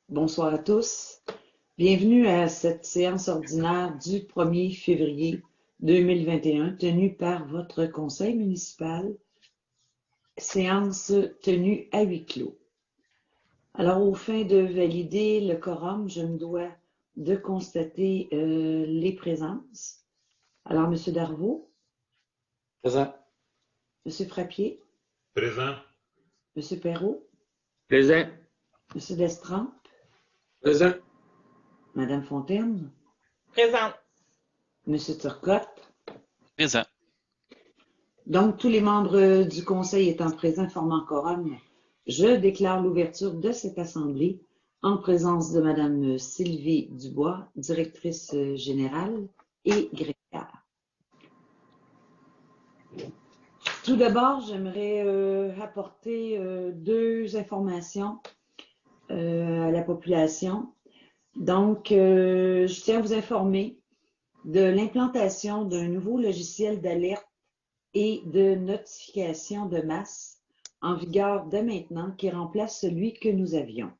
Bonsoir à tous. Bienvenue à cette séance ordinaire du 1er février 2021 tenue par votre conseil municipal, séance tenue à huis clos. Alors, aux fins de valider le quorum, je me dois de constater les présences. Alors, M. Darvaux, Présent. M. Frappier, Présent. M. Perrault, Présent. M. Destremps, Présent. Mme Fontaine, Présente. M. Turcotte. Présent. Donc, tous les membres du Conseil étant présents formant quorum, je déclare l'ouverture de cette Assemblée en présence de Mme Sylvie Dubois, directrice générale et greffière. Tout d'abord, j'aimerais apporter deux informations à la population. Donc, je tiens à vous informer de l'implantation d'un nouveau logiciel d'alerte et de notification de masse en vigueur dès maintenant qui remplace celui que nous avions.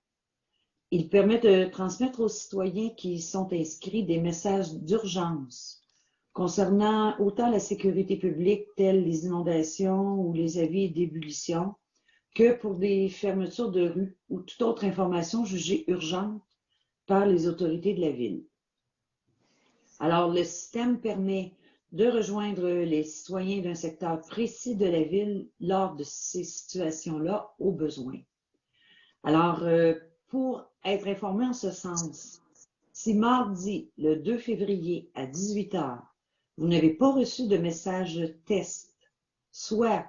Il permet de transmettre aux citoyens qui sont inscrits des messages d'urgence concernant autant la sécurité publique telles les inondations ou les avis d'ébullition que pour des fermetures de rues ou toute autre information jugée urgente par les autorités de la ville. Alors, le système permet de rejoindre les citoyens d'un secteur précis de la ville lors de ces situations-là au besoin. Alors, pour être informé en ce sens, si mardi, le 2 février à 18 h, vous n'avez pas reçu de message test, soit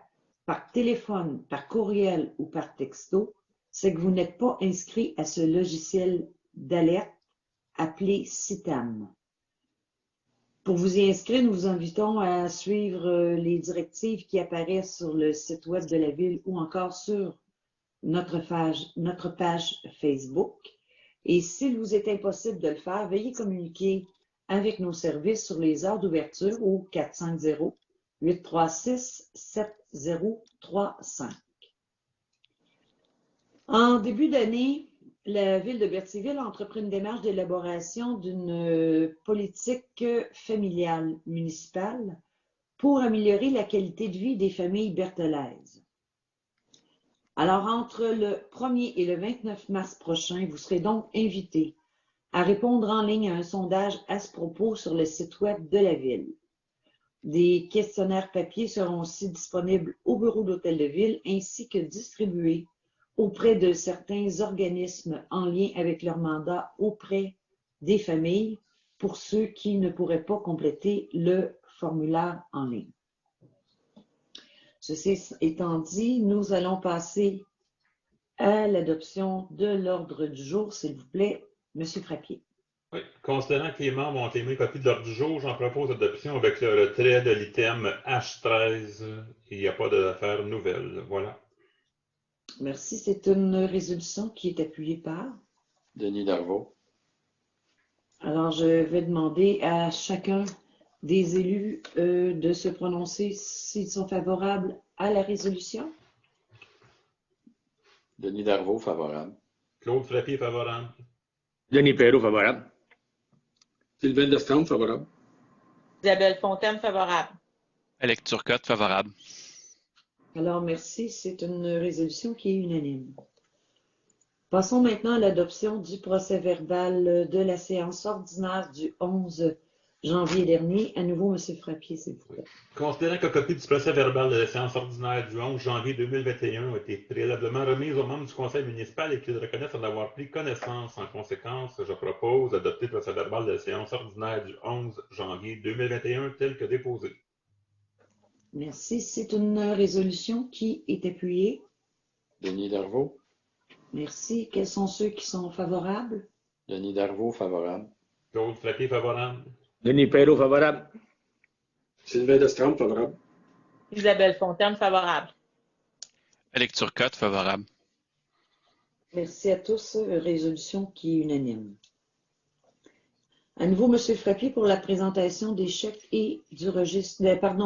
par téléphone, par courriel ou par texto, c'est que vous n'êtes pas inscrit à ce logiciel d'alerte appelé CITAM. Pour vous y inscrire, nous vous invitons à suivre les directives qui apparaissent sur le site web de la ville ou encore sur notre page Facebook. Et s'il vous est impossible de le faire, veuillez communiquer avec nos services sur les heures d'ouverture au 450-836-7035. En début d'année, la ville de Berthierville a entrepris une démarche d'élaboration d'une politique familiale municipale pour améliorer la qualité de vie des familles berthelaises. Alors, entre le 1er et le 29 mars prochain, vous serez donc invités à répondre en ligne à un sondage à ce propos sur le site web de la ville. Des questionnaires papier seront aussi disponibles au bureau d'hôtel de ville ainsi que distribués auprès de certains organismes en lien avec leur mandat auprès des familles pour ceux qui ne pourraient pas compléter le formulaire en ligne. Ceci étant dit, nous allons passer à l'adoption de l'ordre du jour, s'il vous plaît, M. Frappier. Oui. Considérant que les membres ont aimé copie de l'ordre du jour, j'en propose l'adoption avec le retrait de l'item H13. Il n'y a pas d'affaires nouvelles. Voilà. Merci. C'est une résolution qui est appuyée par Denis Darvaux. Alors, je vais demander à chacun des élus de se prononcer s'ils sont favorables à la résolution. Denis Darvaux, favorable. Claude Frappier, favorable. Denis Perrault, favorable. Sylvain Destremps, favorable. Isabelle Fontaine, favorable. Alex Turcotte, favorable. Alors, merci. C'est une résolution qui est unanime. Passons maintenant à l'adoption du procès-verbal de la séance ordinaire du 11 janvier dernier. À nouveau, M. Frappier, s'il vous plaît. Considérant que copie du procès-verbal de la séance ordinaire du 11 janvier 2021 a été préalablement remise aux membres du conseil municipal et qu'ils reconnaissent en avoir pris connaissance, en conséquence, je propose d'adopter le procès-verbal de la séance ordinaire du 11 janvier 2021 tel que déposé. Merci. C'est une résolution qui est appuyée. Denis Darvaux. Merci. Quels sont ceux qui sont favorables? Denis Darvaux, favorable. Claude Frappier, favorable. Denis Perrault, favorable. Sylvain Destremps, favorable. Isabelle Fontaine, favorable. Alex Turcotte, favorable. Merci à tous. Résolution qui est unanime. À nouveau, M. Frappier, pour la présentation des chèques et du registre,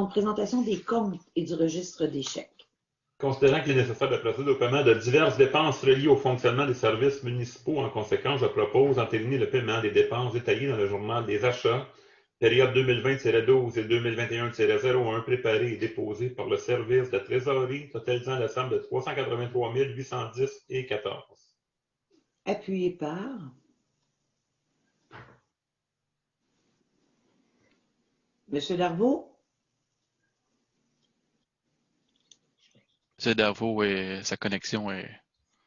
présentation des comptes et du registre des chèques. Considérant qu'il est nécessaire de procéder au paiement de diverses dépenses reliées au fonctionnement des services municipaux, en conséquence, je propose d'entériner le paiement des dépenses détaillées dans le journal des achats, période 2020-12 et 2021-01, préparé et déposé par le service de trésorerie, totalisant la somme de 383 810,14. Appuyé par. Monsieur Darvaux? M. Darvaux, sa connexion est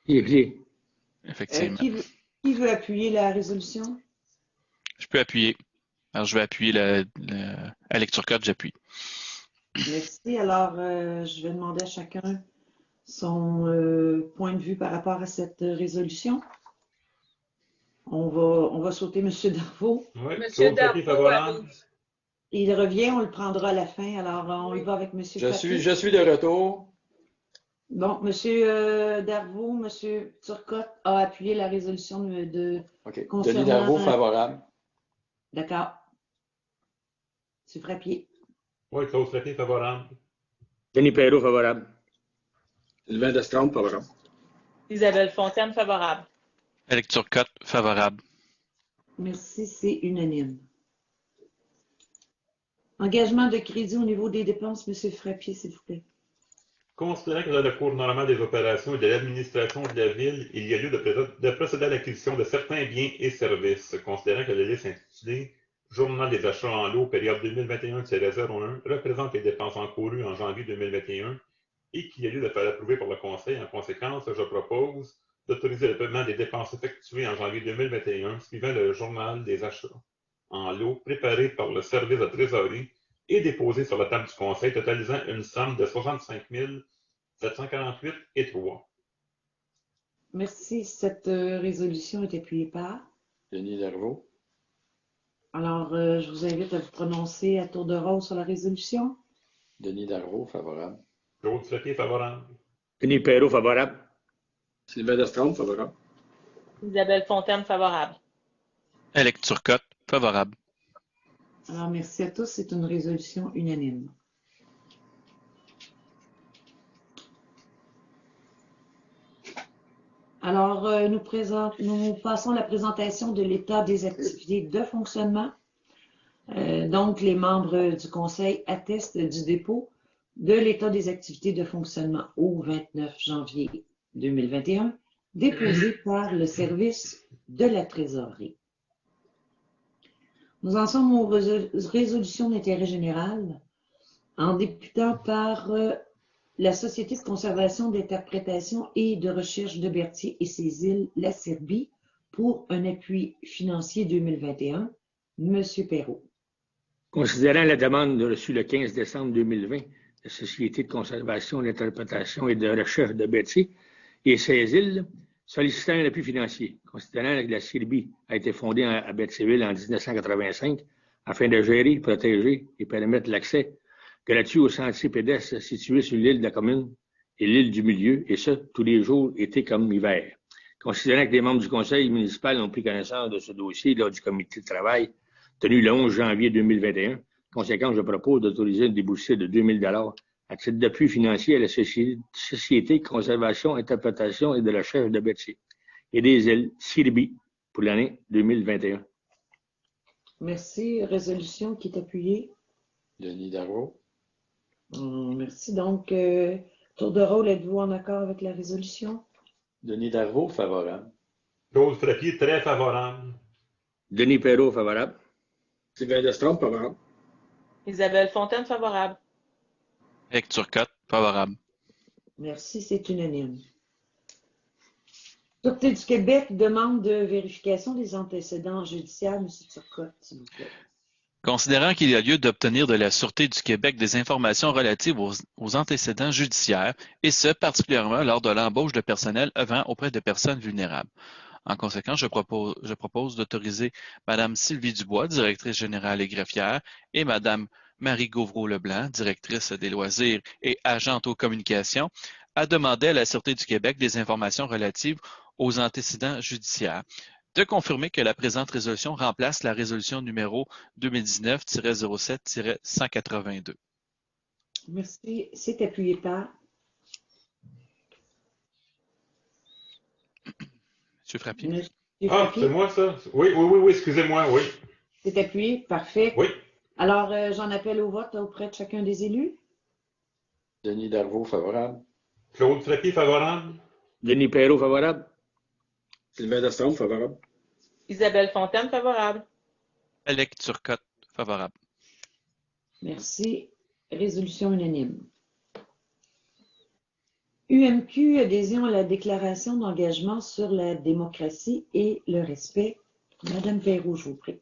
Il est clé. effectivement. Qui veut appuyer la résolution? Je peux appuyer. Alors, je vais appuyer à lecture code, j'appuie. Merci. Alors, je vais demander à chacun son point de vue par rapport à cette résolution. On va sauter M. Darvaux. Oui, Monsieur Claude Frappier, Darvaux, favorable. Il revient, on le prendra à la fin. Alors, on y va avec M. Je suis de retour. Bon, M. Darvaux, M. Turcotte a appuyé la résolution de OK. concernant... Denis Darvaux, favorable. D'accord. M. Frappier. Oui, Claude Frappier, favorable. Denis Perrault, favorable. Sylvain Destraume, favorable. Isabelle Fontaine, favorable. Lecture code, favorable. Merci, c'est unanime. Engagement de crédit au niveau des dépenses, M. Frappier, s'il vous plaît. Considérant que dans le cours normal des opérations et de l'administration de la ville, il y a lieu de procéder à l'acquisition de certains biens et services, considérant que la liste intitulée Journal des achats en lot, période 2021-01, représente les dépenses encourues en janvier 2021 et qu'il y a lieu de faire approuver par le Conseil. En conséquence, je propose d'autoriser le paiement des dépenses effectuées en janvier 2021 suivant le Journal des achats en lot préparé par le service de trésorerie et déposé sur la table du Conseil, totalisant une somme de 65 748,3. Merci. Cette résolution est appuyée par. Denis Darvaux. Alors, je vous invite à vous prononcer à tour de rôle sur la résolution. Denis Darvaux, favorable. Claude Frappier, favorable. Denis Perrault, favorable. Sylvain Destraume, favorable. Isabelle Fontaine, favorable. Lecture code, favorable. Alors, merci à tous. C'est une résolution unanime. Alors, nous passons à la présentation de l'état des activités de fonctionnement. Donc, les membres du Conseil attestent du dépôt de l'état des activités de fonctionnement au 29 janvier 2021, déposé par le service de la trésorerie. Nous en sommes aux résolutions d'intérêt général, en débutant par la Société de conservation, d'interprétation et de recherche de Berthier et ses îles, la Serbie, pour un appui financier 2021. Monsieur Perrault. Considérant la demande reçue le 15 décembre 2020 de la Société de conservation, d'interprétation et de recherche de Berthier et ses îles, sollicitant un appui financier, considérant que la Serbie a été fondée à Berthierville en 1985 afin de gérer, protéger et permettre l'accès gratuit aux sentiers pédestres situés sur l'île de la Commune et l'île du Milieu, et ce, tous les jours, été comme hiver. Considérant que les membres du Conseil municipal ont pris connaissance de ce dossier lors du comité de travail tenu le 11 janvier 2021, conséquent, je propose d'autoriser une déboursée de 2 000 à titre d'appui financier à la Société de conservation, interprétation et de recherche de Berthier et des îles Serbie pour l'année 2021. Merci. Résolution qui est appuyée. Denis Darvaux. Merci. Donc, tour de rôle, êtes-vous en accord avec la résolution? Denis Darvaux, favorable. Claude Frappier, très favorable. Denis Perrault, favorable. Sylvain Destraume, favorable. Isabelle Fontaine, favorable. Lecture code, favorable. Merci, c'est unanime. Sûreté du Québec demande de vérification des antécédents judiciaires. M. Turcotte, s'il vous plaît. Considérant qu'il y a lieu d'obtenir de la Sûreté du Québec des informations relatives aux antécédents judiciaires, et ce, particulièrement lors de l'embauche de personnel œuvrant auprès de personnes vulnérables. En conséquence, je propose d'autoriser Mme Sylvie Dubois, directrice générale et greffière, et Mme Marie Gauvreau-Leblanc, directrice des loisirs et agente aux communications, à demander à la Sûreté du Québec des informations relatives aux antécédents judiciaires, de confirmer que la présente résolution remplace la résolution numéro 2019-07-182. Merci. C'est appuyé par. Frappier. Monsieur Ah, Frappier, c'est moi, ça? Oui, excusez-moi, oui. c'est appuyé. Parfait. Oui. Alors, j'en appelle au vote auprès de chacun des élus. Denis Darvaux, favorable. Claude Frappier, favorable? Denis Perrault, favorable. Sylvain Destrompe, favorable. Isabelle Fontaine, favorable. Alec Turcotte, favorable. Merci. Résolution unanime. UMQ, adhésion à la déclaration d'engagement sur la démocratie et le respect. Madame Perrault, je vous prie.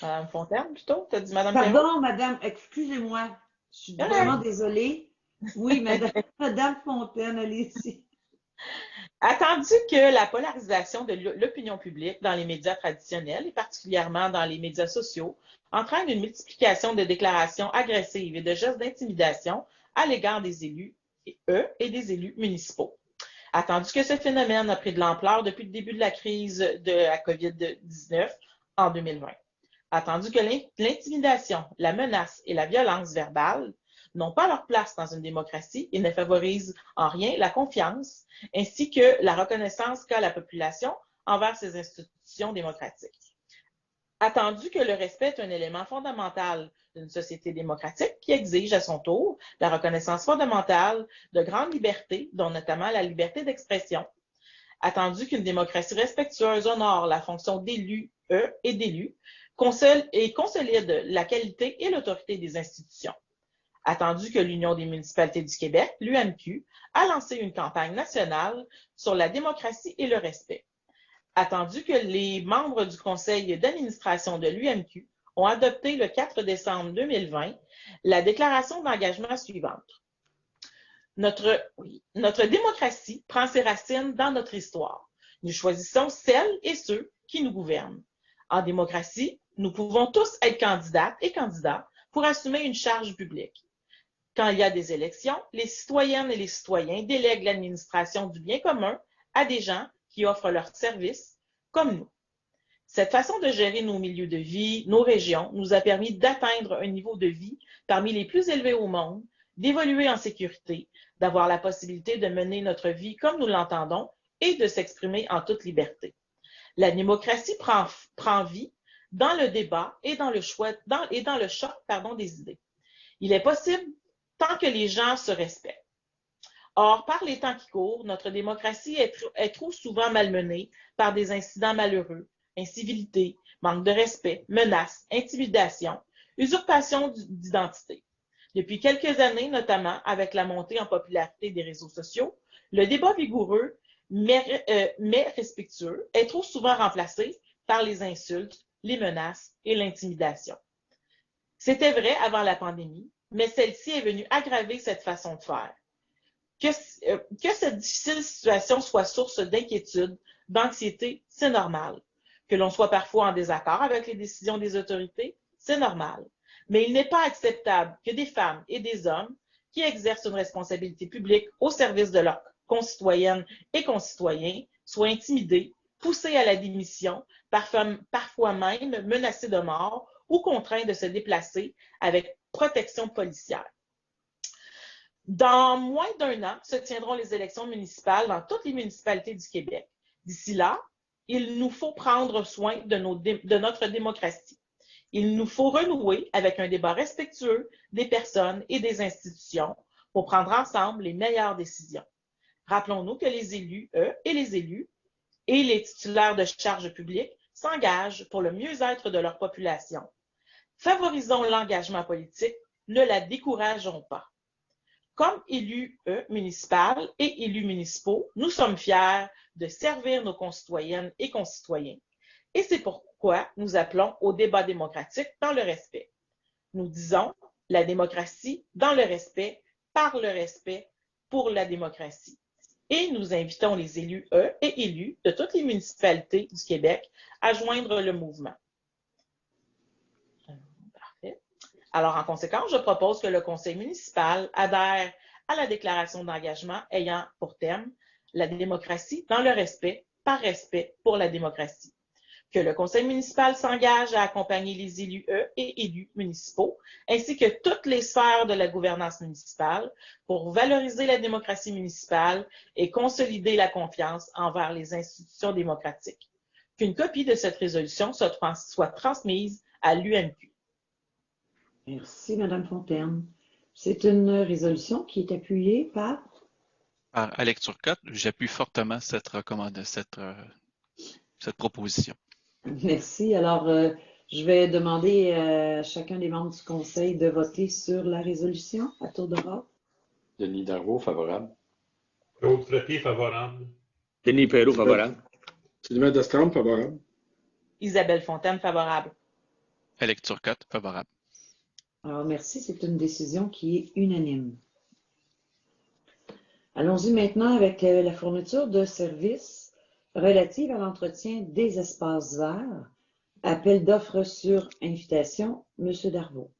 Madame Fontaine, plutôt? Tu as dit Madame Perrault? Pardon, madame, excusez-moi. Je suis vraiment désolée. Oui, madame Fontaine, allez-y. Attendu que la polarisation de l'opinion publique dans les médias traditionnels et particulièrement dans les médias sociaux entraîne une multiplication de déclarations agressives et de gestes d'intimidation à l'égard des élus, et des élus municipaux. Attendu que ce phénomène a pris de l'ampleur depuis le début de la crise de la COVID-19 en 2020. Attendu que l'intimidation, la menace et la violence verbale n'ont pas leur place dans une démocratie et ne favorisent en rien la confiance ainsi que la reconnaissance qu'a la population envers ces institutions démocratiques. Attendu que le respect est un élément fondamental d'une société démocratique qui exige à son tour la reconnaissance fondamentale de grandes libertés, dont notamment la liberté d'expression. Attendu qu'une démocratie respectueuse honore la fonction d'élu et d'élus et consolide la qualité et l'autorité des institutions. Attendu que l'Union des municipalités du Québec, l'UMQ, a lancé une campagne nationale sur la démocratie et le respect. Attendu que les membres du conseil d'administration de l'UMQ ont adopté le 4 décembre 2020 la déclaration d'engagement suivante. Notre démocratie prend ses racines dans notre histoire. Nous choisissons celles et ceux qui nous gouvernent. En démocratie, nous pouvons tous être candidates et candidats pour assumer une charge publique. Quand il y a des élections, les citoyennes et les citoyens délèguent l'administration du bien commun à des gens qui offrent leurs services comme nous. Cette façon de gérer nos milieux de vie, nos régions, nous a permis d'atteindre un niveau de vie parmi les plus élevés au monde, d'évoluer en sécurité, d'avoir la possibilité de mener notre vie comme nous l'entendons et de s'exprimer en toute liberté. La démocratie prend vie dans le débat et dans le choix des idées. Il est possible tant que les gens se respectent. Or, par les temps qui courent, notre démocratie est trop souvent malmenée par des incidents malheureux, incivilités, manque de respect, menaces, intimidation, usurpation d'identité. Depuis quelques années, notamment avec la montée en popularité des réseaux sociaux, le débat vigoureux mais respectueux est trop souvent remplacé par les insultes, les menaces et l'intimidation. C'était vrai avant la pandémie, mais celle-ci est venue aggraver cette façon de faire. Que cette difficile situation soit source d'inquiétude, d'anxiété, c'est normal. Que l'on soit parfois en désaccord avec les décisions des autorités, c'est normal. Mais il n'est pas acceptable que des femmes et des hommes qui exercent une responsabilité publique au service de leurs concitoyennes et concitoyens soient intimidés, poussés à la démission, parfois même menacés de mort ou contraints de se déplacer avec protection policière. Dans moins d'un an se tiendront les élections municipales dans toutes les municipalités du Québec. D'ici là, il nous faut prendre soin de notre démocratie. Il nous faut renouer avec un débat respectueux des personnes et des institutions pour prendre ensemble les meilleures décisions. Rappelons-nous que les élus, et les titulaires de charges publiques s'engagent pour le mieux-être de leur population. Favorisons l'engagement politique, ne la décourageons pas. Comme élus municipales et élus municipaux, nous sommes fiers de servir nos concitoyennes et concitoyens. Et c'est pourquoi nous appelons au débat démocratique dans le respect. Nous disons la démocratie dans le respect, par le respect, pour la démocratie. Et nous invitons les élus et élus de toutes les municipalités du Québec à joindre le mouvement. Parfait. Alors, en conséquence, je propose que le conseil municipal adhère à la déclaration d'engagement ayant pour thème la démocratie dans le respect, par respect pour la démocratie. que le conseil municipal s'engage à accompagner les élus et élus municipaux, ainsi que toutes les sphères de la gouvernance municipale pour valoriser la démocratie municipale et consolider la confiance envers les institutions démocratiques. Qu'une copie de cette résolution soit transmise à l'UMQ. Merci, Madame Fontaine. C'est une résolution qui est appuyée par... Par Alex Turcotte, j'appuie fortement cette proposition. Merci. Alors, je vais demander à chacun des membres du conseil de voter sur la résolution à tour de rôle. Denis Darvaux, favorable. Claude Frappier, favorable. Denis Perrault, favorable. Sylvain Destrempe, favorable. Isabelle Fontaine, favorable. Alex Turcotte, favorable. Alors, merci. C'est une décision qui est unanime. Allons-y maintenant avec la fourniture de services relative à l'entretien des espaces verts. Appel d'offres sur invitation. Monsieur Darvaux.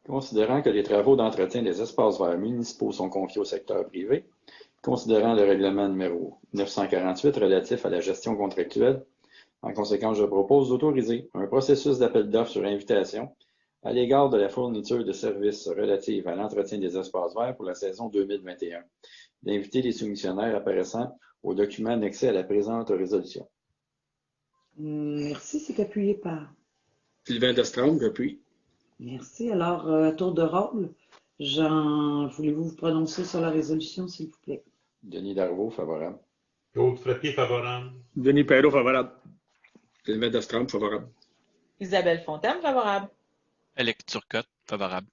Considérant que les travaux d'entretien des espaces verts municipaux sont confiés au secteur privé, considérant le règlement numéro 948 relatif à la gestion contractuelle, en conséquence, je propose d'autoriser un processus d'appel d'offres sur invitation à l'égard de la fourniture de services relatifs à l'entretien des espaces verts pour la saison 2021, d'inviter les soumissionnaires apparaissant au document annexé à la présente résolution. Merci. C'est appuyé par... Sylvain Destrempe, j'appuie. Merci. Alors, à tour de rôle, voulez-vous vous prononcer sur la résolution, s'il vous plaît? Denis Darvaux, favorable. Claude Frappier, favorable. Denis Perrault, favorable. Sylvain Destrempe, favorable. Isabelle Fontaine, favorable. Alex Turcotte, favorable.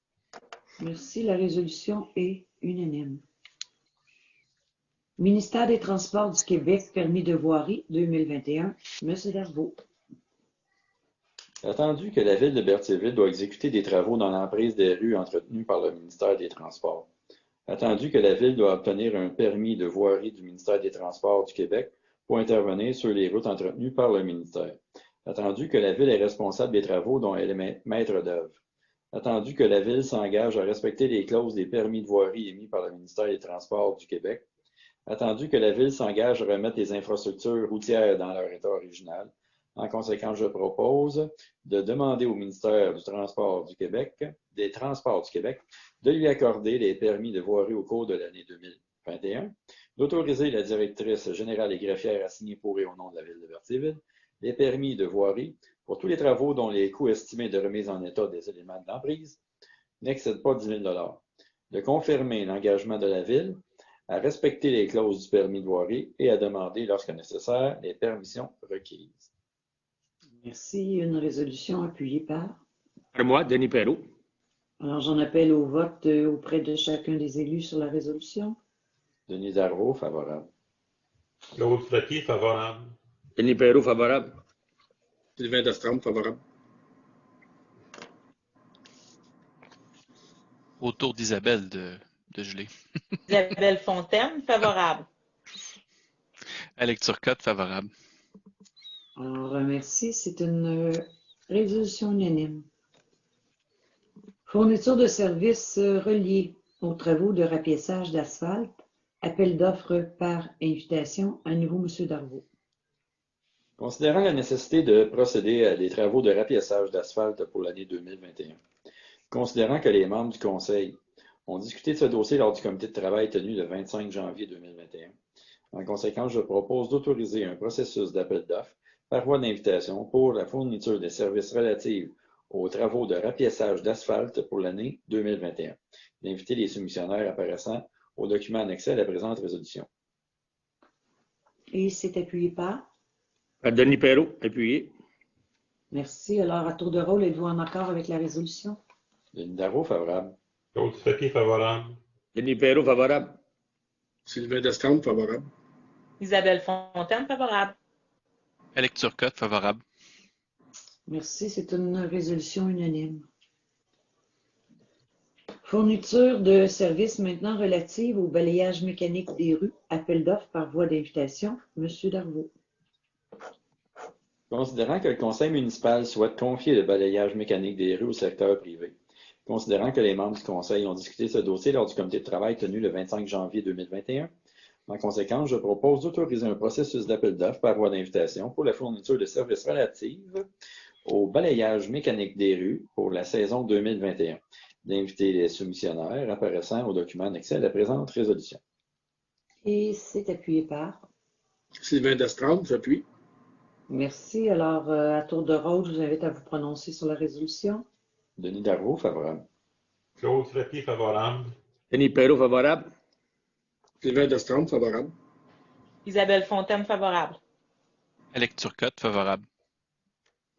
Merci. La résolution est unanime. Ministère des Transports du Québec, permis de voirie 2021. Monsieur Darvaux. Attendu que la Ville de Berthierville doit exécuter des travaux dans l'emprise des rues entretenues par le ministère des Transports. Attendu que la Ville doit obtenir un permis de voirie du ministère des Transports du Québec pour intervenir sur les routes entretenues par le ministère. Attendu que la Ville est responsable des travaux dont elle est maître d'œuvre. Attendu que la Ville s'engage à respecter les clauses des permis de voirie émis par le ministère des Transports du Québec. Attendu que la Ville s'engage à remettre les infrastructures routières dans leur état original. En conséquence, je propose de demander au ministère des Transports du Québec, de lui accorder les permis de voirie au cours de l'année 2021, d'autoriser la directrice générale et greffière à signer pour et au nom de la Ville de Berthierville les permis de voirie pour tous les travaux dont les coûts estimés de remise en état des éléments de l'emprise n'excèdent pas 10 000 $, de confirmer l'engagement de la Ville à respecter les clauses du permis de voirie et à demander, lorsque nécessaire, les permissions requises. Merci. Une résolution appuyée par... Par moi, Denis Perrault. Alors, j'en appelle au vote auprès de chacun des élus sur la résolution. Denis Darvaux, favorable. Claude Frappier, favorable. Denis Perrault, favorable. Sylvain Destrempe, favorable. Au tour d'Isabelle de geler. Isabelle Fontaine, favorable. Alex Turcotte, favorable. Alors, merci. C'est une résolution unanime. Fourniture de services reliés aux travaux de rapiessage d'asphalte. Appel d'offres par invitation. À nouveau, M. Darvaux. Considérant la nécessité de procéder à des travaux de rapiessage d'asphalte pour l'année 2021, considérant que les membres du Conseil ont discuté de ce dossier lors du comité de travail tenu le 25 janvier 2021, en conséquence, je propose d'autoriser un processus d'appel d'offres par voie d'invitation pour la fourniture des services relatifs aux travaux de rapiessage d'asphalte pour l'année 2021, d'inviter les soumissionnaires apparaissant au document annexé à la présente résolution. Et c'est appuyé par? Par Denis Perrault, appuyé. Merci. Alors, à tour de rôle, êtes-vous en accord avec la résolution? Denis Darvaux, favorable. Claude Frappier, favorable. Denis Perrault, favorable. Sylvain Destrempe, favorable. Isabelle Fontaine, favorable. Alex Turcotte, favorable. Merci. C'est une résolution unanime. Fourniture de services maintenant relative au balayage mécanique des rues. Appel d'offres par voie d'invitation. Monsieur Darvaux. Considérant que le conseil municipal souhaite confier le balayage mécanique des rues au secteur privé, considérant que les membres du conseil ont discuté ce dossier lors du comité de travail tenu le 25 janvier 2021, En conséquence, je propose d'autoriser un processus d'appel d'offres par voie d'invitation pour la fourniture de services relatifs au balayage mécanique des rues pour la saison 2021, d'inviter les soumissionnaires apparaissant au document annexé à la présente résolution. Et c'est appuyé par. Sylvain Destrempe, j'appuie. Merci. Alors, à tour de rôle, je vous invite à vous prononcer sur la résolution. Denis Darvaux, favorable. Claude Frappier, favorable. Denis Perrault, favorable. Sylvain Destrempe, favorable. Isabelle Fontaine, favorable. Alex Turcotte, favorable.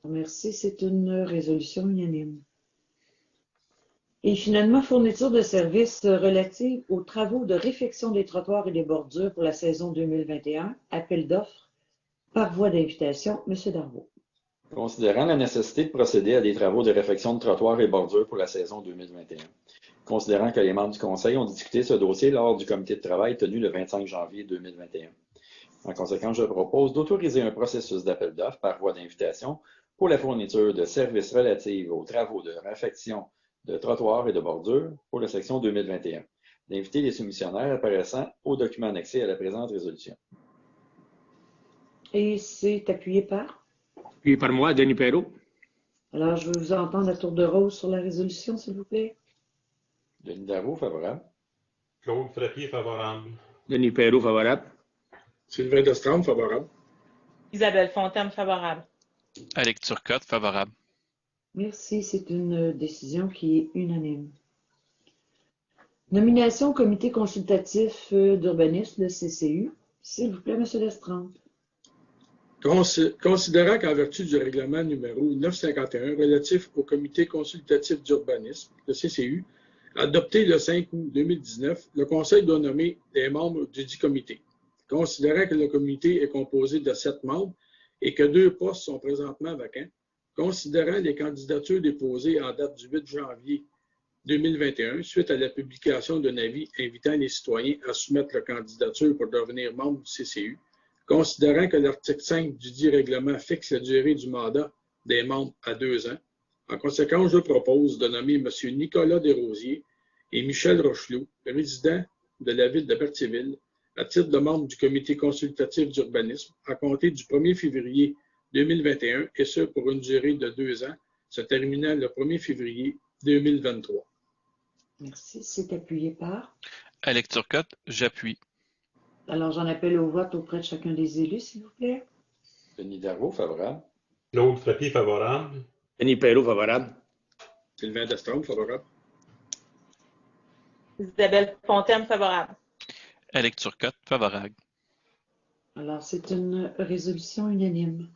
Merci. C'est une résolution unanime. Et finalement, fourniture de services relatifs aux travaux de réfection des trottoirs et des bordures pour la saison 2021. Appel d'offres par voie d'invitation. Monsieur Darvaux. Considérant la nécessité de procéder à des travaux de réfection de trottoirs et bordures pour la saison 2021. Considérant que les membres du Conseil ont discuté ce dossier lors du comité de travail tenu le 25 janvier 2021. En conséquence, je propose d'autoriser un processus d'appel d'offres par voie d'invitation pour la fourniture de services relatifs aux travaux de réfection de trottoirs et de bordures pour la section 2021, d'inviter les soumissionnaires apparaissant au document annexé à la présente résolution. Et c'est appuyé par. Appuyé par moi, Denis Perrault. Alors, je veux vous entendre à tour de rôle sur la résolution, s'il vous plaît. Denis Darvaux, favorable. Claude Frappier, favorable. Denis Perrault, favorable. Sylvain Destrempe, favorable. Isabelle Fontaine, favorable. Alex Turcotte, favorable. Merci. C'est une décision qui est unanime. Nomination au comité consultatif d'urbanisme, le CCU. S'il vous plaît, M. Destrempe. Considérant qu'en vertu du règlement numéro 951 relatif au comité consultatif d'urbanisme, le CCU, adopté le 5 août 2019, le Conseil doit nommer les membres du dit comité. Considérant que le comité est composé de 7 membres et que 2 postes sont présentement vacants, considérant les candidatures déposées en date du 8 janvier 2021, suite à la publication d'un avis invitant les citoyens à soumettre leur candidature pour devenir membre du CCU, considérant que l'article 5 du dit règlement fixe la durée du mandat des membres à 2 ans, en conséquence, je propose de nommer M. Nicolas Desrosiers et Michel Rochelot, résidents de la ville de Berthierville, à titre de membre du comité consultatif d'urbanisme, à compter du 1er février 2021, et ce pour une durée de 2 ans, se terminant le 1er février 2023. Merci. C'est appuyé par. Alex Turcotte, j'appuie. Alors, j'en appelle au vote auprès de chacun des élus, s'il vous plaît. Denis Darvaux, favorable. Claude Frappier, favorable. Denis Perrault, favorable. Sylvain Destrempe, favorable. Isabelle Fontaine, favorable. Alex Turcotte, favorable. Alors, c'est une résolution unanime.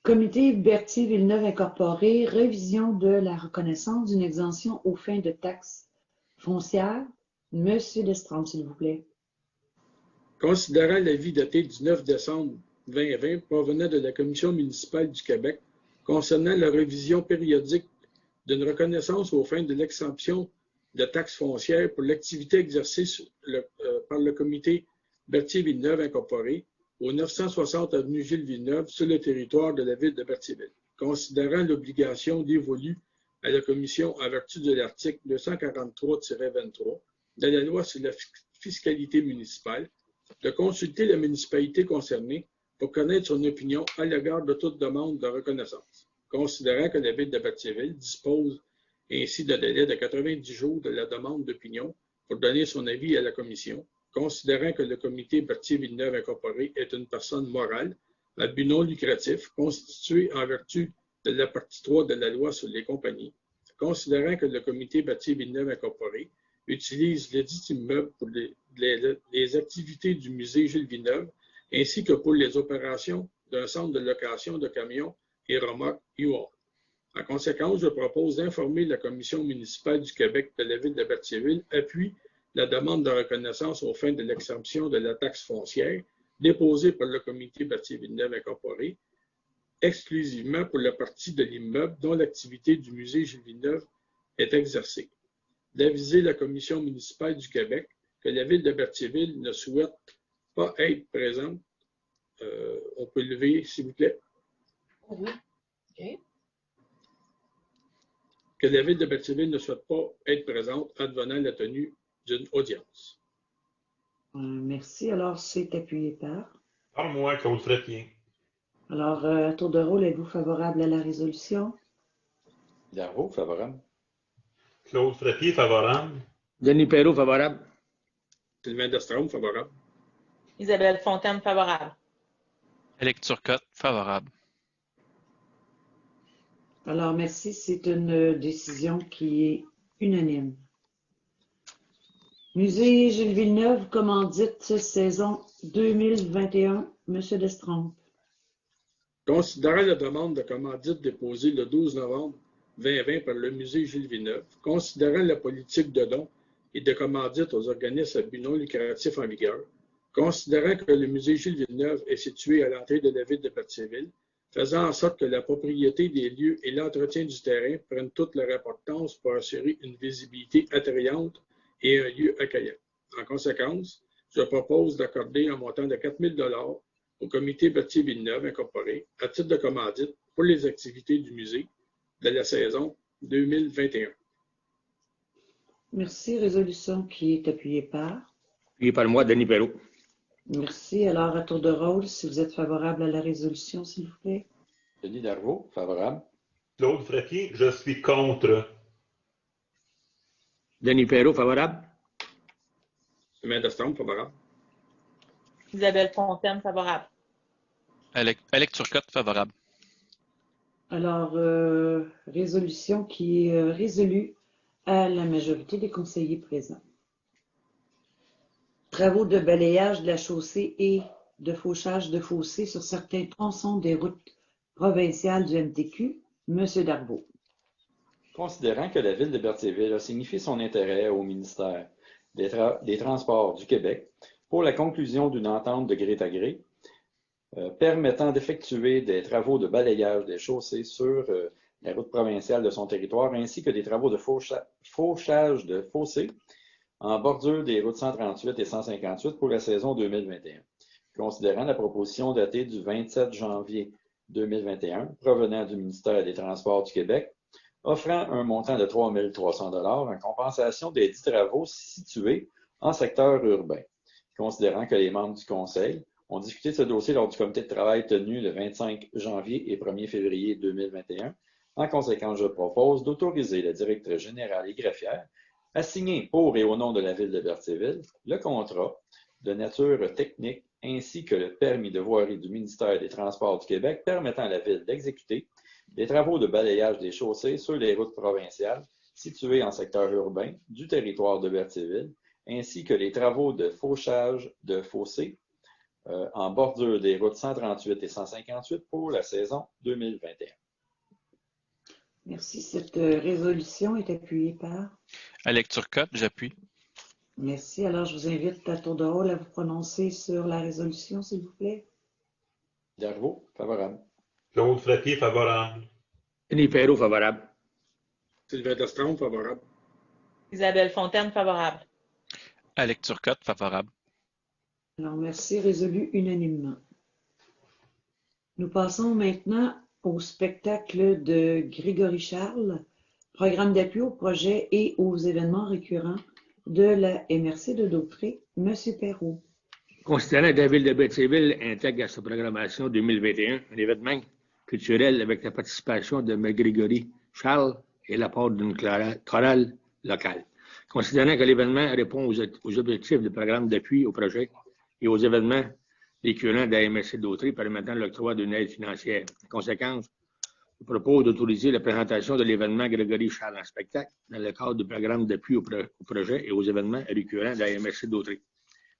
Comité Berthier-Villeneuve incorporé, révision de la reconnaissance d'une exemption aux fins de taxes foncières. Monsieur Destrempe, s'il vous plaît. Considérant l'avis daté du 9 décembre 2020 provenant de la Commission municipale du Québec concernant la révision périodique d'une reconnaissance aux fins de l'exemption de taxes foncières pour l'activité exercée par le comité Berthier-Villeneuve incorporé au 960 avenue Gilles Villeneuve sur le territoire de la ville de Berthierville, considérant l'obligation dévolue à la Commission en vertu de l'article 243-23 de la loi sur la fiscalité municipale, de consulter la municipalité concernée pour connaître son opinion à l'égard de toute demande de reconnaissance, considérant que la ville de Berthierville dispose ainsi de délai de 90 jours de la demande d'opinion pour donner son avis à la Commission, considérant que le comité Berthier-Villeneuve incorporé est une personne morale à but non lucratif constituée en vertu de la partie 3 de la loi sur les compagnies, considérant que le comité Berthier-Villeneuve incorporé utilise le dit immeuble pour les activités du musée Gilles Villeneuve ainsi que pour les opérations d'un centre de location de camions et remorques U-Haul. En conséquence, je propose d'informer la Commission municipale du Québec de la ville de Berthierville appuie la demande de reconnaissance aux fins de l'exemption de la taxe foncière déposée par le comité Berthier-Villeneuve incorporé, exclusivement pour la partie de l'immeuble dont l'activité du musée Gilles Villeneuve est exercée. D'aviser la Commission municipale du Québec que la ville de Berthierville ne souhaite pas être présente. On peut lever, s'il vous plaît. Oui. OK. Que la ville de Berthierville ne souhaite pas être présente advenant la tenue d'une audience. Merci. Alors, c'est appuyé par. Par moi, Claude Frappier. Alors, à tour de rôle, êtes-vous favorable à la résolution? Darvaux, favorable. Claude Frappier, favorable. Denis Perrault, favorable. Sylvain Destraume, favorable. Isabelle Fontaine, favorable. Alex Turcotte, favorable. Alors, merci. C'est une décision qui est unanime. Musée Gilles Villeneuve, commandite saison 2021. Monsieur Destraume. Considérant la demande de commandite déposée le 12 novembre 2020 par le musée Gilles Villeneuve, considérant la politique de dons et de commandite aux organismes à but non lucratif en vigueur, considérant que le musée Gilles Villeneuve est situé à l'entrée de la ville de Berthierville, faisant en sorte que la propriété des lieux et l'entretien du terrain prennent toute leur importance pour assurer une visibilité attrayante et un lieu accueillant. En conséquence, je propose d'accorder un montant de 4 000 $ au comité Berthier-Villeneuve incorporé à titre de commandite pour les activités du musée de la saison 2021. Merci. Résolution qui est appuyée par. Appuyé par moi, Denis Perrault. Merci. Alors, à tour de rôle, si vous êtes favorable à la résolution, s'il vous plaît. Denis Darvaux, favorable. Claude Frappier, je suis contre. Denis Perrault, favorable. Sylvain Destraume, favorable. Isabelle Fontaine, favorable. Alex Turcotte, favorable. Alors, résolution qui est résolue à la majorité des conseillers présents. Travaux de balayage de la chaussée et de fauchage de fossés sur certains tronçons des routes provinciales du MTQ. Monsieur Darvaux. Considérant que la ville de Berthierville a signifié son intérêt au ministère des Transports du Québec pour la conclusion d'une entente de gré à gré permettant d'effectuer des travaux de balayage des chaussées sur la route provinciale de son territoire, ainsi que des travaux de fauchage de fossés en bordure des routes 138 et 158 pour la saison 2021. Considérant la proposition datée du 27 janvier 2021, provenant du ministère des Transports du Québec, offrant un montant de 3 300 $ en compensation des 10 travaux situés en secteur urbain. Considérant que les membres du Conseil ont discuté de ce dossier lors du comité de travail tenu le 25 janvier et 1er février 2021, en conséquence, je propose d'autoriser la directrice générale et greffière à signer pour et au nom de la ville de Berthierville le contrat de nature technique ainsi que le permis de voirie du ministère des Transports du Québec permettant à la ville d'exécuter des travaux de balayage des chaussées sur les routes provinciales situées en secteur urbain du territoire de Berthierville, ainsi que les travaux de fauchage de fossés en bordure des routes 138 et 158 pour la saison 2021. Merci. Cette résolution est appuyée par. Alex Turcotte, j'appuie. Merci. Alors, je vous invite à tour de rôle à vous prononcer sur la résolution, s'il vous plaît. Darvaux, favorable. Claude Frappier, favorable. Denis Perrault, favorable. Sylvain Destraume, favorable. Isabelle Fontaine, favorable. Alex Turcotte, favorable. Alors, merci. Résolu unanimement. Nous passons maintenant au spectacle de Grégory Charles, programme d'appui aux projets et aux événements récurrents de la MRC de Daupré. Monsieur Perrault. Considérant que la ville de Berthierville intègre à sa programmation 2021 un événement culturel avec la participation de Grégory Charles et l'apport d'une chorale locale. Considérant que l'événement répond aux objectifs du programme d'appui au projet et aux événements récurrents de la MRC de Daupré permettant l'octroi d'une aide financière. En conséquence, je propose d'autoriser la présentation de l'événement Grégory Charles en spectacle dans le cadre du programme d'appui au projet et aux événements récurrents de la MRC de Daupré.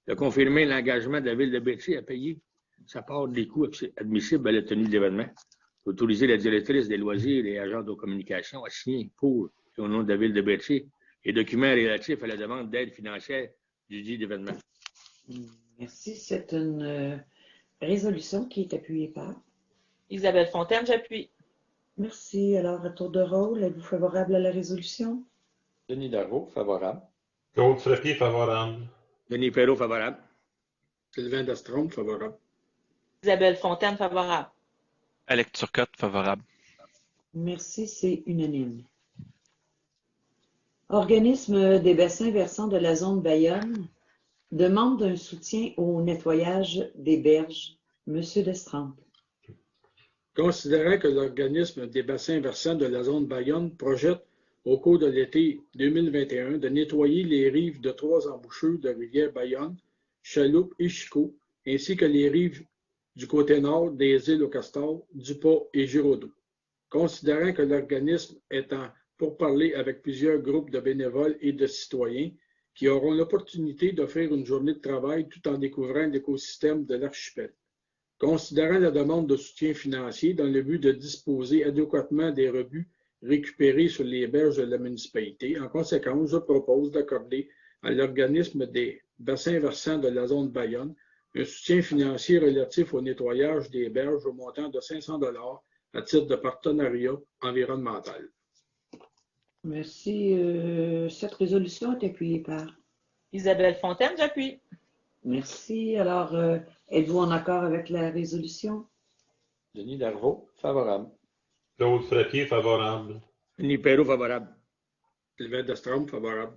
De confirmer l'engagement de la ville de Berthier à payer sa part des coûts admissibles à la tenue de l'événement. D'autoriser la directrice des loisirs et agents de communication à signer pour et au nom de la ville de Berthier les documents relatifs à la demande d'aide financière du dit événement. Merci. C'est une résolution qui est appuyée par. Isabelle Fontaine, j'appuie. Merci. Alors, à tour de rôle, êtes-vous favorable à la résolution? Denis Darvaux, favorable. Claude Frappier, favorable. Denis Perrault, favorable. Sylvain Destraume, favorable. Isabelle Fontaine, favorable. Alex Turcotte, favorable. Merci, c'est unanime. Organisme des bassins versants de la zone Bayonne, Demande d'un soutien au nettoyage des berges. Monsieur Destrempe. Considérant que l'organisme des bassins versants de la zone Bayonne projette au cours de l'été 2021 de nettoyer les rives de 3 embouchures de rivière Bayonne, Chaloupe et Chicot, ainsi que les rives du côté nord des îles aux Castors, Dupas et Giraudot. Considérant que l'organisme est en pourparlers avec plusieurs groupes de bénévoles et de citoyens qui auront l'opportunité d'offrir une journée de travail tout en découvrant l'écosystème de l'archipel. Considérant la demande de soutien financier dans le but de disposer adéquatement des rebuts récupérés sur les berges de la municipalité, en conséquence, je propose d'accorder à l'organisme des bassins versants de la zone Bayonne un soutien financier relatif au nettoyage des berges au montant de 500 $ à titre de partenariat environnemental. Merci. Cette résolution est appuyée par. Isabelle Fontaine, j'appuie. Merci. Alors, êtes-vous en accord avec la résolution? Denis Darvaux, favorable. Claude Frappier, favorable. Denis Perrault, favorable. Sylvain Destrempe, favorable.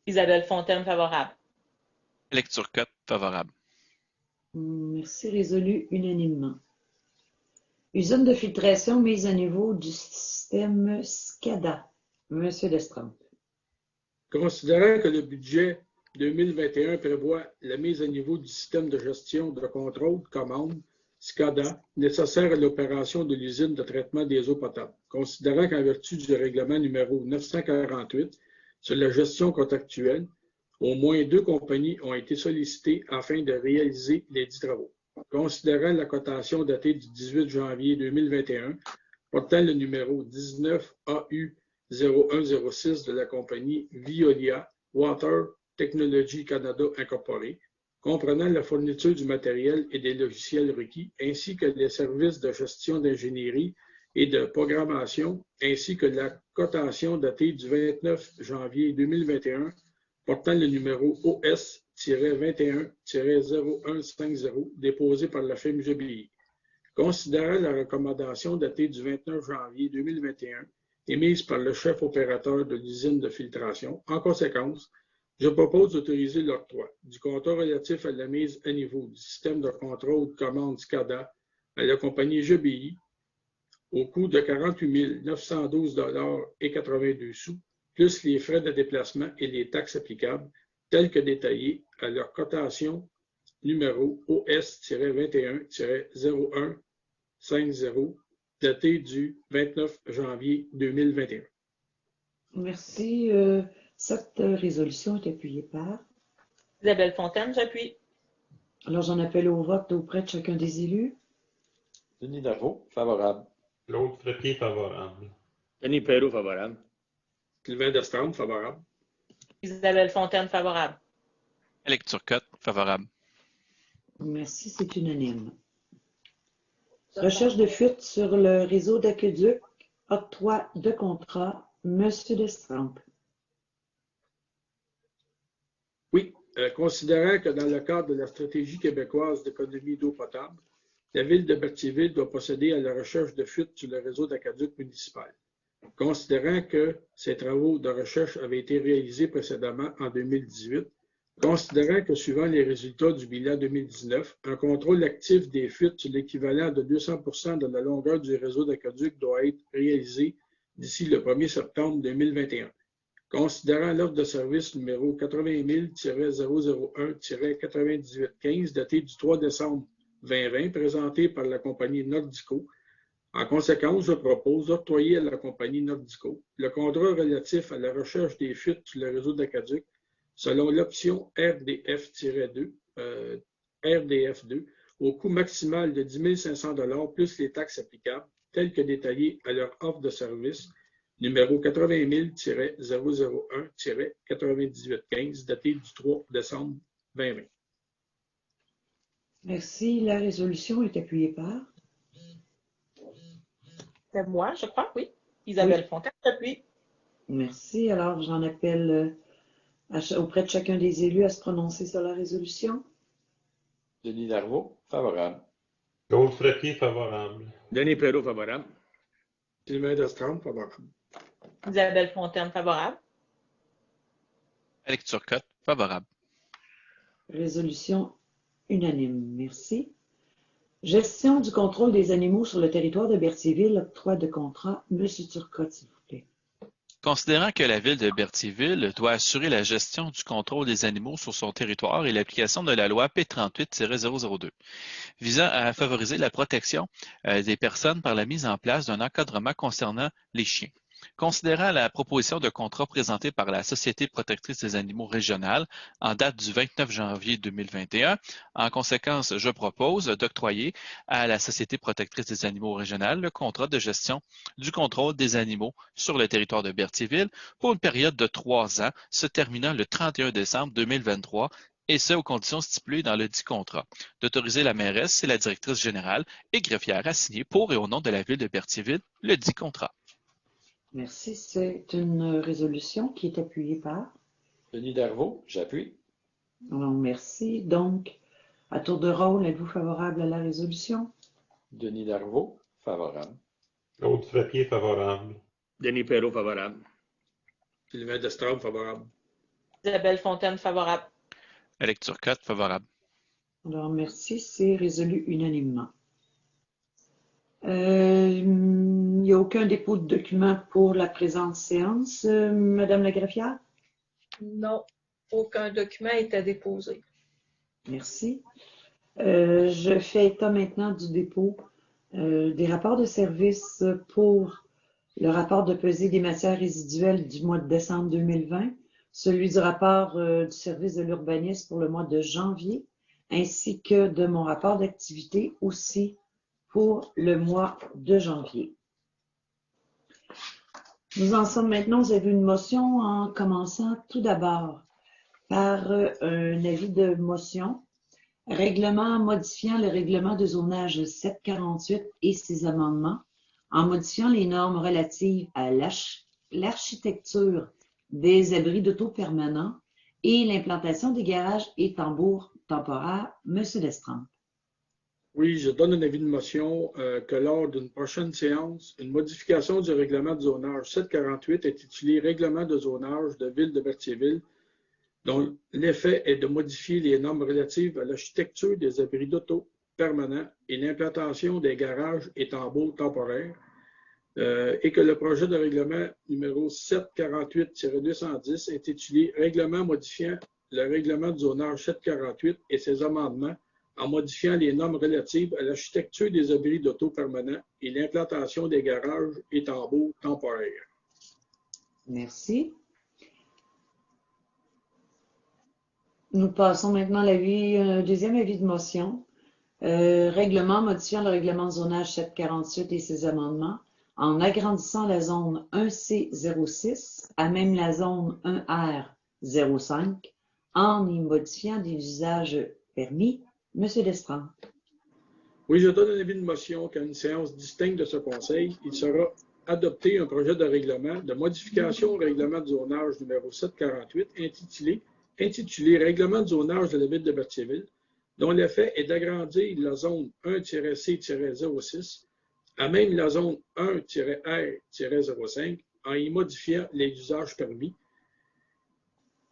Isabelle Fontaine, favorable. Alex Turcotte, favorable. Merci. Résolu unanimement. Usine de filtration mise à niveau du système SCADA. Monsieur Destrempe. Considérant que le budget 2021 prévoit la mise à niveau du système de gestion de contrôle de commande SCADA nécessaire à l'opération de l'usine de traitement des eaux potables. Considérant qu'en vertu du règlement numéro 948 sur la gestion contractuelle, au moins 2 compagnies ont été sollicitées afin de réaliser les 10 travaux. Considérant la cotation datée du 18 janvier 2021, portant le numéro 19 AU 0106 de la compagnie Veolia Water Technology Canada Incorporée, comprenant la fourniture du matériel et des logiciels requis, ainsi que les services de gestion d'ingénierie et de programmation, ainsi que la cotation datée du 29 janvier 2021, portant le numéro OS-21-0150 déposé par la firme GBI. Considérant la recommandation datée du 29 janvier 2021, émise par le chef opérateur de l'usine de filtration, en conséquence, je propose d'autoriser l'octroi du contrat relatif à la mise à niveau du système de contrôle de commande SCADA à la compagnie GBI au coût de 48 912,82 $, plus les frais de déplacement et les taxes applicables, tels que détaillés à leur cotation numéro OS-21-0150, daté du 29 janvier 2021. Merci. Cette résolution est appuyée par. Isabelle Fontaine, j'appuie. Alors, j'en appelle au vote auprès de chacun des élus. Denis Darvaux, favorable. Claude Frappier, favorable. Denis Perrault, favorable. Sylvain Destrempe, favorable. Isabelle Fontaine, favorable. Alex Turcotte, favorable. Merci, c'est unanime. Recherche de fuite sur le réseau d'aqueduc, octroi de contrat, Monsieur Destrempe. Oui, considérant que dans le cadre de la stratégie québécoise d'économie d'eau potable, la ville de Berthierville doit procéder à la recherche de fuite sur le réseau d'aqueduc municipal. Considérant que ces travaux de recherche avaient été réalisés précédemment en 2018, considérant que suivant les résultats du bilan 2019, un contrôle actif des fuites sur l'équivalent de 200% de la longueur du réseau d'aqueduc doit être réalisé d'ici le 1er septembre 2021. Considérant l'offre de service numéro 80 000-001-9815 datée du 3 décembre 2020 présentée par la compagnie Nordico, en conséquence, je propose d'octroyer à la compagnie Nordico le contrat relatif à la recherche des fuites sur le réseau d'aqueduc selon l'option RDF-2 au coût maximal de 10 500 $ plus les taxes applicables, telles que détaillées à leur offre de service numéro 80 000-001-9815 daté du 3 décembre 2020. Merci. La résolution est appuyée par. C'est moi, je crois, oui. Isabelle Fontaine, j'appuie. Merci. Alors, j'en appelle auprès de chacun des élus à se prononcer sur la résolution. Denis Darvaux, favorable. Claude Frappier, favorable. Denis Perrault, favorable. Sylvain Destrempe, favorable. Isabelle Fontaine, favorable. Alex Turcotte, favorable. Résolution unanime. Merci. Gestion du contrôle des animaux sur le territoire de Berthierville, octroi de contrat. Monsieur Turcotte, s'il vous plaît. Considérant que la ville de Berthierville doit assurer la gestion du contrôle des animaux sur son territoire et l'application de la loi P38-002, visant à favoriser la protection des personnes par la mise en place d'un encadrement concernant les chiens. Considérant la proposition de contrat présentée par la Société protectrice des animaux régionale en date du 29 janvier 2021, en conséquence, je propose d'octroyer à la Société protectrice des animaux régionale le contrat de gestion du contrôle des animaux sur le territoire de Berthierville pour une période de 3 ans se terminant le 31 décembre 2023 et ce aux conditions stipulées dans le dit contrat, d'autoriser la mairesse et la directrice générale et greffière à signer pour et au nom de la ville de Berthierville le dit contrat. Merci. C'est une résolution qui est appuyée par? Denis Darvaux, j'appuie. Alors, merci. Donc, à tour de rôle, êtes-vous favorable à la résolution? Denis Darvaux, favorable. Claude Frappier, favorable. Denis Perrault, favorable. Sylvain Destraume, favorable. Isabelle Fontaine, favorable. Alex Turcotte, favorable. Alors, merci. C'est résolu unanimement. Il n'y a aucun dépôt de document pour la présente séance. Madame la greffière? Non, aucun document est à déposer. Merci. Je fais état maintenant du dépôt des rapports de service pour le rapport de pesée des matières résiduelles du mois de décembre 2020, celui du rapport du service de l'urbanisme pour le mois de janvier, ainsi que de mon rapport d'activité aussi pour le mois de janvier. Nous en sommes maintenant, vous avez une motion en commençant tout d'abord par un avis de motion. Règlement modifiant le règlement de zonage 748 et ses amendements en modifiant les normes relatives à l'architecture des abris d'auto permanents et l'implantation des garages et tambours temporaires. Monsieur Destrempe. Oui, je donne un avis de motion que lors d'une prochaine séance, une modification du règlement de zonage 748 intitulé Règlement de zonage de ville de Berthierville, dont l'effet est de modifier les normes relatives à l'architecture des abris d'auto permanents et l'implantation des garages et tambours temporaires, et que le projet de règlement numéro 748-210 intitulé Règlement modifiant le règlement de zonage 748 et ses amendements en modifiant les normes relatives à l'architecture des abris d'auto permanents et l'implantation des garages et tambours temporaires. Merci. Nous passons maintenant à deuxième avis de motion. Règlement modifiant le règlement de zonage 748 et ses amendements en agrandissant la zone 1C06 à même la zone 1R05 en y modifiant des usages permis. Monsieur Destrempe. Oui, je donne un avis de motion qu'à une séance distincte de ce Conseil, il sera adopté un projet de règlement de modification au règlement de zonage numéro 748 intitulé Règlement de zonage de la ville de Berthierville, dont l'effet est d'agrandir la zone 1-C-06 à même la zone 1-R-05 en y modifiant les usages permis,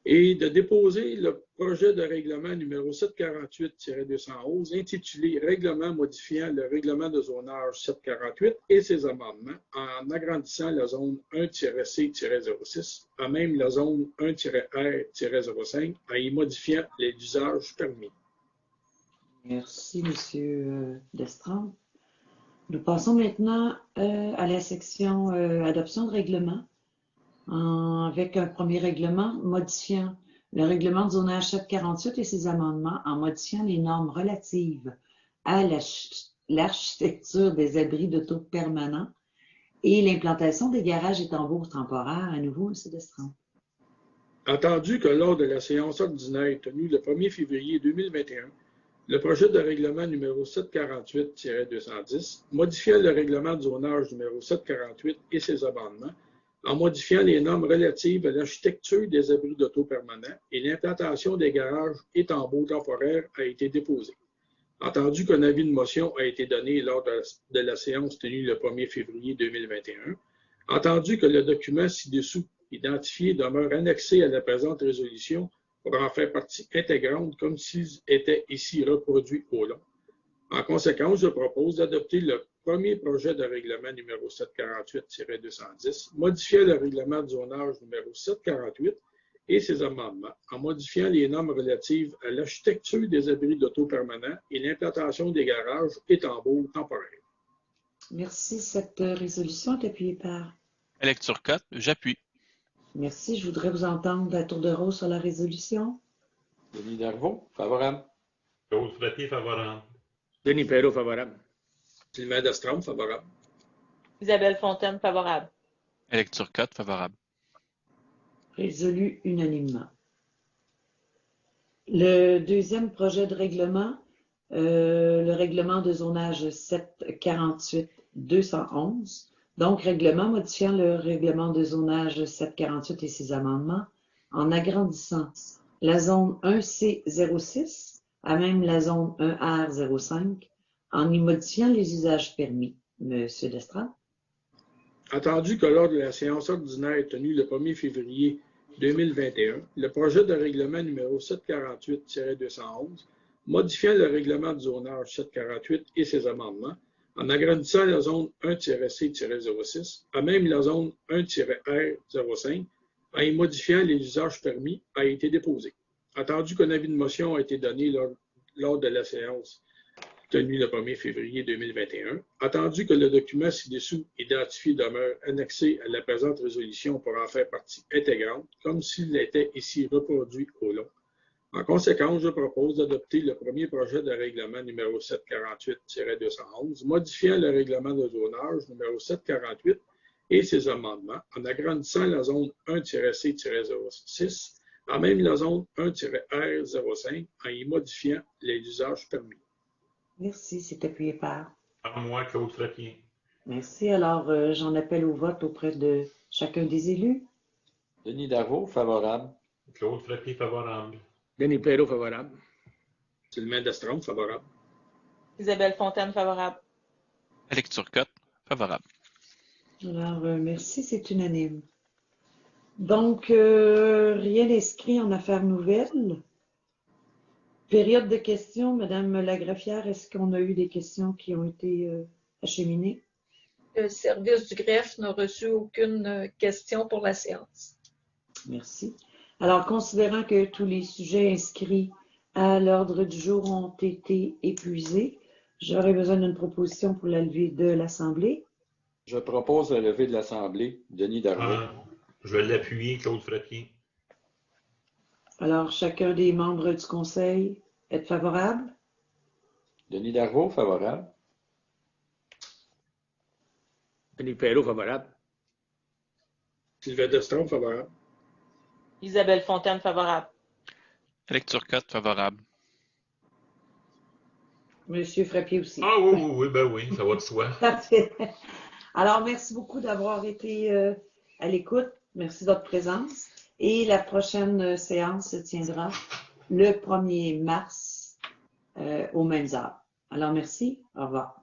et de déposer le projet de règlement numéro 748-211 intitulé Règlement modifiant le règlement de zonage 748 et ses amendements en agrandissant la zone 1-C-06 à même la zone 1-R-05 en y modifiant les usages permis. Merci, Monsieur Destrempe. Nous passons maintenant à la section adoption de règlement. Avec un premier règlement modifiant le règlement de zonage 748 et ses amendements en modifiant les normes relatives à l'architecture des abris d'auto permanents et l'implantation des garages et tambours temporaires. À nouveau, M. Destrempe. Entendu que lors de la séance ordinaire tenue le 1er février 2021, le projet de règlement numéro 748-210, modifiant le règlement de zonage numéro 748 et ses amendements, en modifiant les normes relatives à l'architecture des abris d'auto permanents et l'implantation des garages et tambours temporaires a été déposé. Entendu qu'un avis de motion a été donné lors de la séance tenue le 1er février 2021, entendu que le document ci-dessous identifié demeure annexé à la présente résolution pour en faire partie intégrante comme s'ils étaient ici reproduits au long. En conséquence, je propose d'adopter le premier projet de règlement numéro 748-210, modifiant le règlement de zonage numéro 748 et ses amendements, en modifiant les normes relatives à l'architecture des abris d'auto permanents et l'implantation des garages et tambours temporaires. Merci. Cette résolution est appuyée par. Alex Turcotte, j'appuie. Merci. Je voudrais vous entendre à tour de rôle sur la résolution. Denis Darvaux, favorable. Claude Frappier, favorable. Denis Perrault, favorable. Sylvain Destrom, favorable. Isabelle Fontaine, favorable. Alex Turcotte, favorable. Résolu unanimement. Le deuxième projet de règlement, le règlement de zonage 748-211, donc règlement modifiant le règlement de zonage 748 et ses amendements en agrandissant la zone 1C06 à même la zone 1R05 en y modifiant les usages permis. Monsieur Destrade. Attendu que lors de la séance ordinaire tenue le 1er février 2021, le projet de règlement numéro 748-211, modifiant le règlement de zonage 748 et ses amendements, en agrandissant la zone 1-C-06 à même la zone 1-R05, en y modifiant les usages permis, a été déposé. Attendu qu'un avis de motion a été donné lors de la séance tenue le 1er février 2021, attendu que le document ci-dessous identifié demeure annexé à la présente résolution pour en faire partie intégrante, comme s'il était ici reproduit au long. En conséquence, je propose d'adopter le premier projet de règlement numéro 748-211, modifiant le règlement de zonage numéro 748 et ses amendements en agrandissant la zone 1-C-06 à même la zone 1-R05 en y modifiant les usages permis. Merci. C'est appuyé par. Par moi, Claude Frappier. Merci. Alors, j'en appelle au vote auprès de chacun des élus. Denis Darvaux, favorable. Claude Frappier, favorable. Denis Perrault, favorable. Sylvain Destrom, favorable. Isabelle Fontaine, favorable. Alex Turcotte, favorable. Alors, merci. C'est unanime. Donc, rien d'inscrit en affaires nouvelles. Période de questions, Madame la greffière, est-ce qu'on a eu des questions qui ont été acheminées? Le service du greffe n'a reçu aucune question pour la séance. Merci. Alors, considérant que tous les sujets inscrits à l'ordre du jour ont été épuisés, j'aurais besoin d'une proposition pour la levée de l'Assemblée. Je propose la levée de l'Assemblée. Denis Darvaux. Je vais l'appuyer, Claude Frappier. Alors, chacun des membres du Conseil est favorable? Denis Darvaux, favorable. Denis Perrault, favorable. Sylvain Destrom, favorable. Isabelle Fontaine, favorable. Alex Turcotte, favorable. Monsieur Frappier aussi. Ah oui, ben oui, ça va de soi. Parfait. Alors, merci beaucoup d'avoir été à l'écoute. Merci de votre présence. Et la prochaine séance se tiendra le 1er mars aux mêmes heures. Alors, merci. Au revoir.